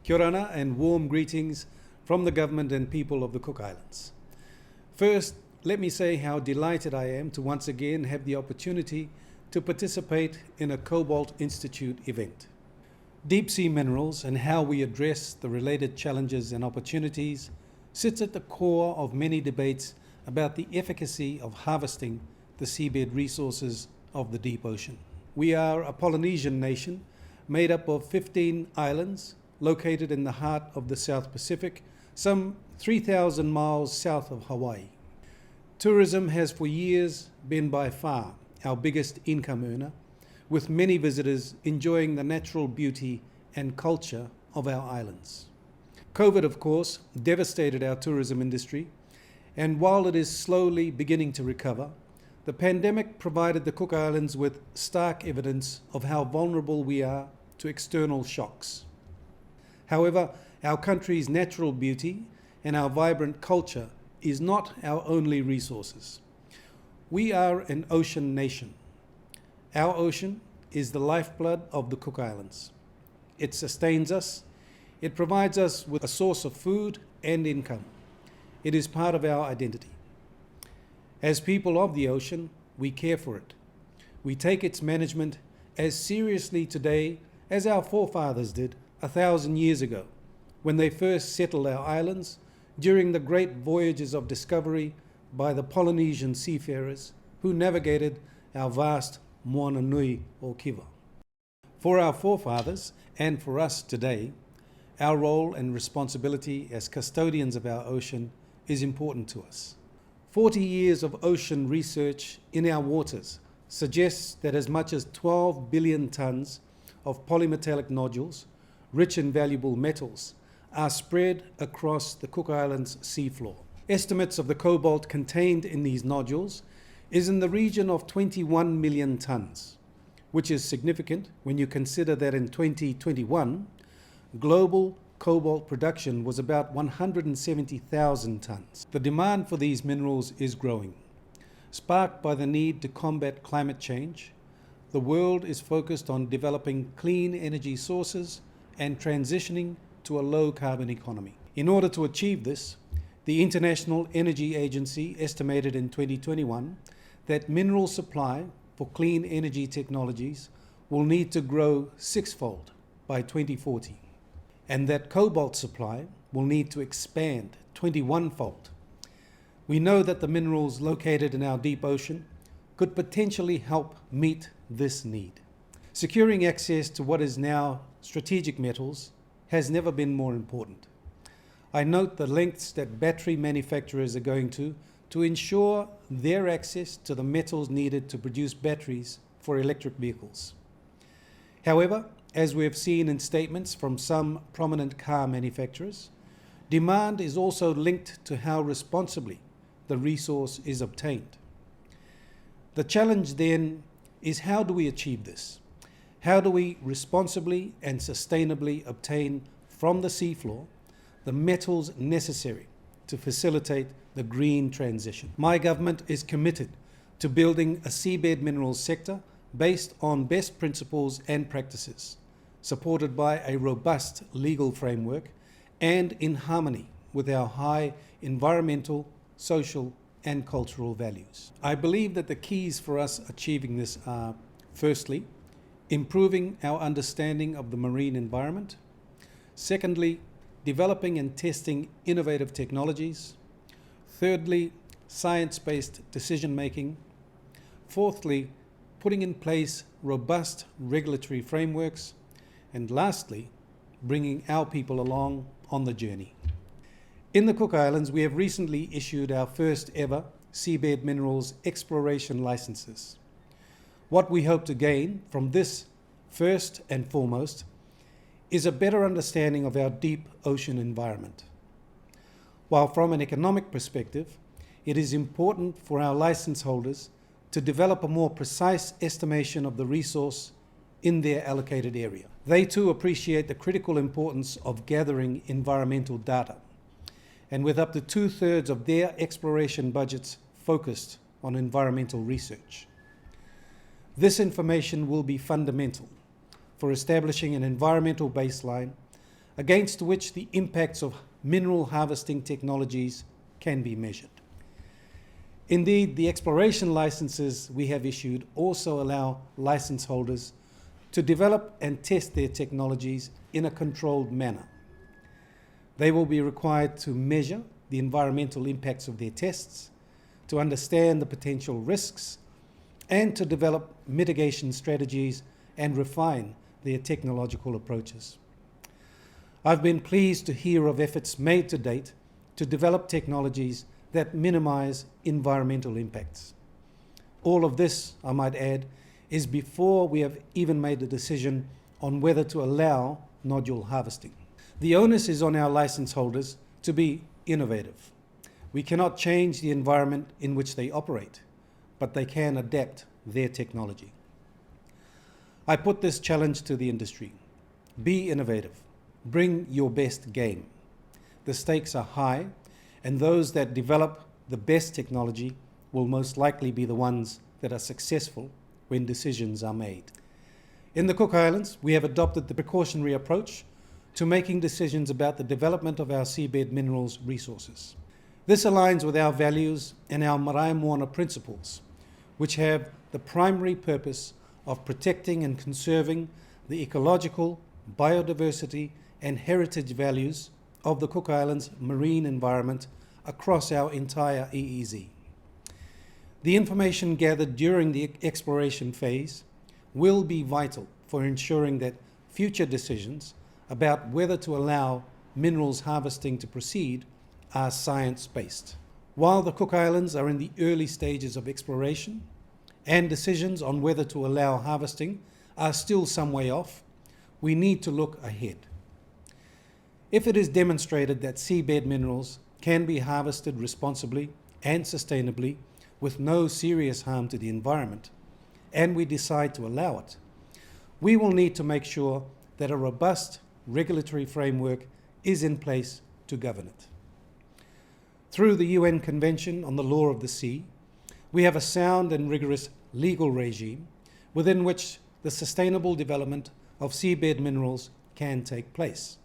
Kia ora and warm greetings from the government and people of the Cook Islands. First, let me say how delighted I am to once again have the opportunity to participate in a Cobalt Institute event. Deep sea minerals and how we address the related challenges and opportunities sits at the core of many debates about the efficacy of harvesting the seabed resources of the deep ocean. We are a Polynesian nation made up of 15 islands located in the heart of the South Pacific, some 3,000 miles south of Hawaii. Tourism has for years been by far our biggest income earner, with many visitors enjoying the natural beauty and culture of our islands. COVID, of course, devastated our tourism industry, and while it is slowly beginning to recover, the pandemic provided the Cook Islands with stark evidence of how vulnerable we are to external shocks. However, our country's natural beauty and our vibrant culture is not our only resources. We are an ocean nation. Our ocean is the lifeblood of the Cook Islands. It sustains us. It provides us with a source of food and income. It is part of our identity. As people of the ocean, we care for it. We take its management as seriously today as our forefathers did 1,000 years ago, when they first settled our islands during the great voyages of discovery by the Polynesian seafarers who navigated our vast Moana Nui o Kiwa. For our forefathers and for us today, our role and responsibility as custodians of our ocean is important to us. 40 years of ocean research in our waters suggests that as much as 12 billion tons of polymetallic nodules, rich in valuable metals, are spread across the Cook Islands seafloor. Estimates of the cobalt contained in these nodules is in the region of 21 million tons, which is significant when you consider that in 2021, global cobalt production was about 170,000 tons. The demand for these minerals is growing. Sparked by the need to combat climate change, the world is focused on developing clean energy sources and transitioning to a low-carbon economy. In order to achieve this, the International Energy Agency estimated in 2021 that mineral supply for clean energy technologies will need to grow sixfold by 2040, and that cobalt supply will need to expand 21-fold. We know that the minerals located in our deep ocean could potentially help meet this need. Securing access to what is now strategic metals has never been more important. I note the lengths that battery manufacturers are going to ensure their access to the metals needed to produce batteries for electric vehicles. However, as we have seen in statements from some prominent car manufacturers, demand is also linked to how responsibly the resource is obtained. The challenge then is, how do we achieve this? How do we responsibly and sustainably obtain from the seafloor the metals necessary to facilitate the green transition? My government is committed to building a seabed minerals sector based on best principles and practices, supported by a robust legal framework and in harmony with our high environmental, social, and cultural values. I believe that the keys for us achieving this are, firstly, improving our understanding of the marine environment. Secondly, developing and testing innovative technologies. Thirdly, science-based decision-making. Fourthly, putting in place robust regulatory frameworks. And lastly, bringing our people along on the journey. In the Cook Islands, we have recently issued our first ever seabed minerals exploration licenses. What we hope to gain from this, first and foremost, is a better understanding of our deep ocean environment. While from an economic perspective, it is important for our license holders to develop a more precise estimation of the resource in their allocated area. They too appreciate the critical importance of gathering environmental data, and with up to 2/3 of their exploration budgets focused on environmental research. This information will be fundamental for establishing an environmental baseline, against which the impacts of mineral harvesting technologies can be measured. Indeed, the exploration licenses we have issued also allow license holders to develop and test their technologies in a controlled manner. They will be required to measure the environmental impacts of their tests, to understand the potential risks, and to develop mitigation strategies and refine their technological approaches. I've been pleased to hear of efforts made to date to develop technologies that minimize environmental impacts. All of this, I might add, is before we have even made a decision on whether to allow nodule harvesting. The onus is on our license holders to be innovative. We cannot change the environment in which they operate, but they can adapt their technology. I put this challenge to the industry. Be innovative. Bring your best game. The stakes are high, and those that develop the best technology will most likely be the ones that are successful when decisions are made. In the Cook Islands, we have adopted the precautionary approach to making decisions about the development of our seabed minerals resources. This aligns with our values and our Marae Moana principles, which have the primary purpose of protecting and conserving the ecological, biodiversity, and heritage values of the Cook Islands marine environment across our entire EEZ. The information gathered during the exploration phase will be vital for ensuring that future decisions about whether to allow minerals harvesting to proceed are science-based. While the Cook Islands are in the early stages of exploration and decisions on whether to allow harvesting are still some way off, we need to look ahead. If it is demonstrated that seabed minerals can be harvested responsibly and sustainably with no serious harm to the environment, and we decide to allow it, we will need to make sure that a robust regulatory framework is in place to govern it. Through the UN Convention on the Law of the Sea, we have a sound and rigorous legal regime within which the sustainable development of seabed minerals can take place,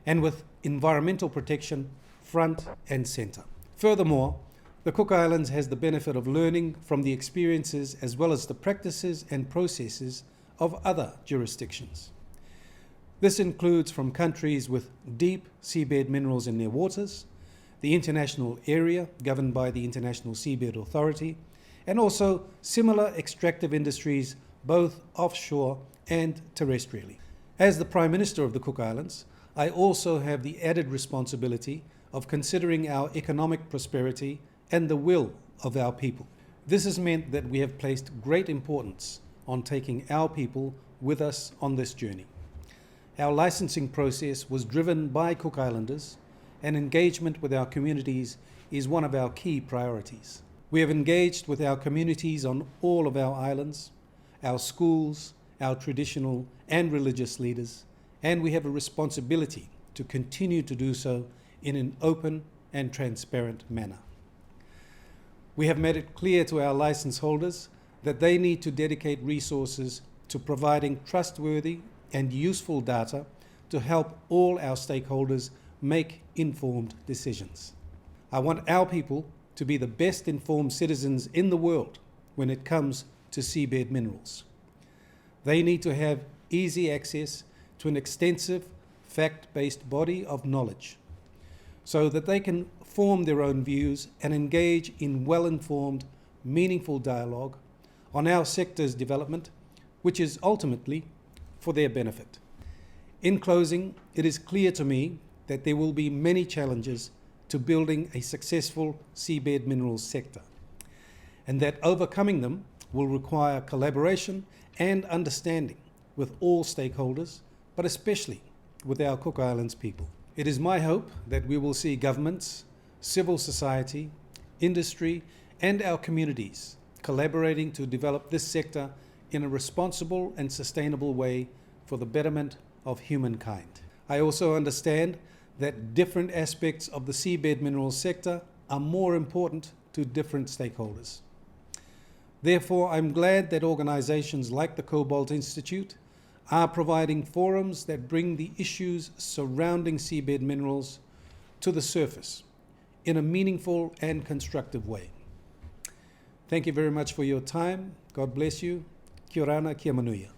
and with environmental protection front and centre. Furthermore, the Cook Islands has the benefit of learning from the experiences as well as the practices and processes of other jurisdictions. This includes from countries with deep seabed minerals in their waters, the international area governed by the International Seabed Authority, and also similar extractive industries both offshore and terrestrially. As the Prime Minister of the Cook Islands, I also have the added responsibility of considering our economic prosperity and the will of our people. This has meant that we have placed great importance on taking our people with us on this journey. Our licensing process was driven by Cook Islanders, and engagement with our communities is one of our key priorities. We have engaged with our communities on all of our islands, our schools, our traditional and religious leaders, and we have a responsibility to continue to do so in an open and transparent manner. We have made it clear to our license holders that they need to dedicate resources to providing trustworthy and useful data to help all our stakeholders make informed decisions. I want our people to be the best informed citizens in the world when it comes to seabed minerals. They need to have easy access to an extensive, fact-based body of knowledge so that they can form their own views and engage in well-informed, meaningful dialogue on our sector's development, which is ultimately for their benefit. In closing, it is clear to me that there will be many challenges to building a successful seabed minerals sector, and that overcoming them will require collaboration and understanding with all stakeholders, but especially with our Cook Islands people. It is my hope that we will see governments, civil society, industry, and our communities collaborating to develop this sector in a responsible and sustainable way for the betterment of humankind. I also understand that different aspects of the seabed minerals sector are more important to different stakeholders. Therefore, I'm glad that organizations like the Cobalt Institute are providing forums that bring the issues surrounding seabed minerals to the surface in a meaningful and constructive way. Thank you very much for your time. God bless you. Kia ora, kia manuia.